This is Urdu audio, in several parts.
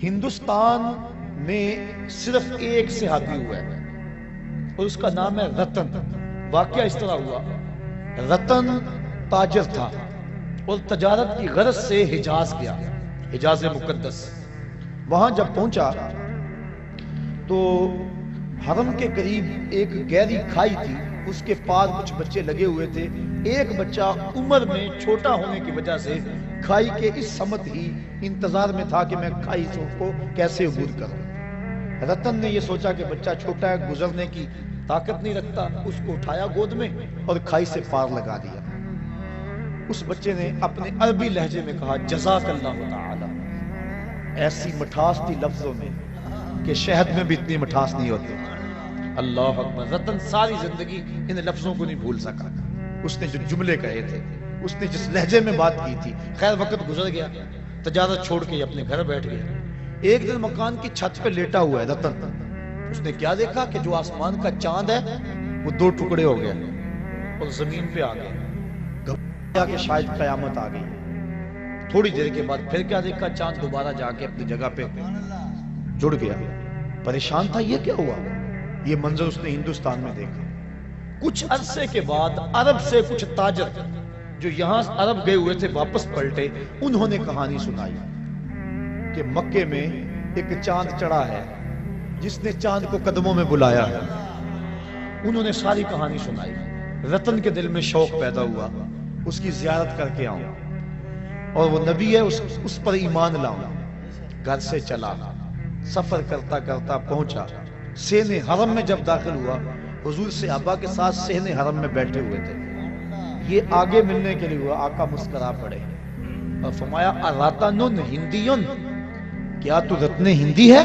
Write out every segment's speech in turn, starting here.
ہندوستان میں صرف ایک صحابی ہوا ہے اور اس کا نام ہے رتن۔ واقعہ اس طرح ہوا، رتن تاجر تھا اور تجارت کی غرض سے حجاز گیا، حجاز مقدس۔ وہاں جب پہنچا تو حرم کے قریب ایک گہری کھائی تھی، اس کے پاس کچھ بچے لگے ہوئے تھے۔ ایک بچہ عمر میں چھوٹا ہونے کی وجہ سے کھائی کے اس سمت ہی انتظار میں تھا کہ میں کھائی کو کیسے عبور کروں۔ رتن نے یہ سوچا کہ بچہ چھوٹا ہے، گزرنے کی طاقت نہیں رکھتا، اس کو اٹھایا گود میں اور کھائی سے پار لگا دیا۔ اس بچے نے اپنے عربی لہجے میں کہا جزاک اللہ تعالی۔ ایسی مٹھاس تھی لفظوں میں کہ شہد میں بھی اتنی مٹھاس نہیں ہوتی۔ اللہ اکبر۔ رتن ساری زندگی ان لفظوں کو نہیں بھول سکا۔ اس نے جو جملے کہے تھے، اس نے جس لہجے میں بات کی تھی، خیر وقت گزر گیا، تجارت چھوڑ کے اپنے گھر بیٹھ گیا۔ ایک دن مکان کی چھت پہ لیٹا ہوا ہے رتن، اس نے کیا دیکھا کہ جو آسمان کا چاند ہے وہ دو ٹکڑے ہو گیا اور زمین پہ آ گیا۔ گھبرایا کہ شاید قیامت آ گئی۔ تھوڑی دیر کے بعد پھر کیا دیکھا، چاند دوبارہ جا کے اپنی جگہ پہ جڑ گیا۔ پریشان تھا، یہ کیا ہوا؟ یہ منظر اس نے ہندوستان میں دیکھا۔ کچھ عرصے کے بعد عرب سے کچھ تاجر جو یہاں عرب گئے ہوئے تھے واپس پلٹے، انہوں نے کہانی سنائی کہ مکے میں ایک چاند چڑھا ہے جس نے چاند کو قدموں میں بلایا ہے۔ انہوں نے ساری کہانی سنائی۔ رتن کے دل میں شوق پیدا ہوا، اس کی زیارت کر کے آؤں اور وہ نبی ہے اس پر ایمان لاؤں۔ گھر سے چلا، سفر کرتا کرتا پہنچا سین حرم میں۔ جب داخل ہوا، حضور صحابہ کے ساتھ سین حرم میں بیٹھے ہوئے تھے۔ یہ آگے ملنے کے لیے ہوا، آقا مسکرا پڑے اور فرمایا اراتن ہندیون، کیا تو رتن ہندی ہے؟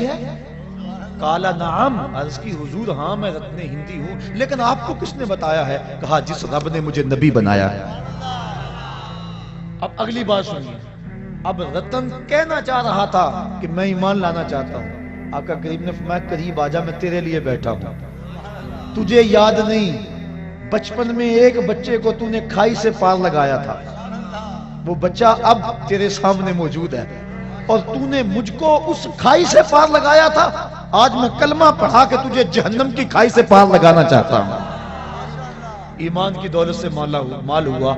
قال نعم، عرض کی حضور ہاں میں رتن ہندی ہوں، لیکن آپ کو کس نے بتایا ہے؟ کہا جس رب نے مجھے نبی بنایا ہے۔ اب اگلی بات سنیے۔ اب رتن کہنا چاہ رہا تھا کہ میں ایمان لانا چاہتا ہوں۔ آقا کریم نے فرمایا قریب آجا، میں تیرے لیے بیٹھا ہوں۔ تجھے یاد نہیں بچپن میں ایک بچے کو تو نے کھائی سے پار لگایا تھا، وہ بچہ اب تیرے سامنے موجود ہے اور تو نے مجھ کو اس کھائی سے پار لگایا تھا۔ آج میں کلمہ پڑھا کے تجھے جہنم کی کھائی سے پار لگانا چاہتا ہوں۔ ایمان کی دولت سے مال ہوا۔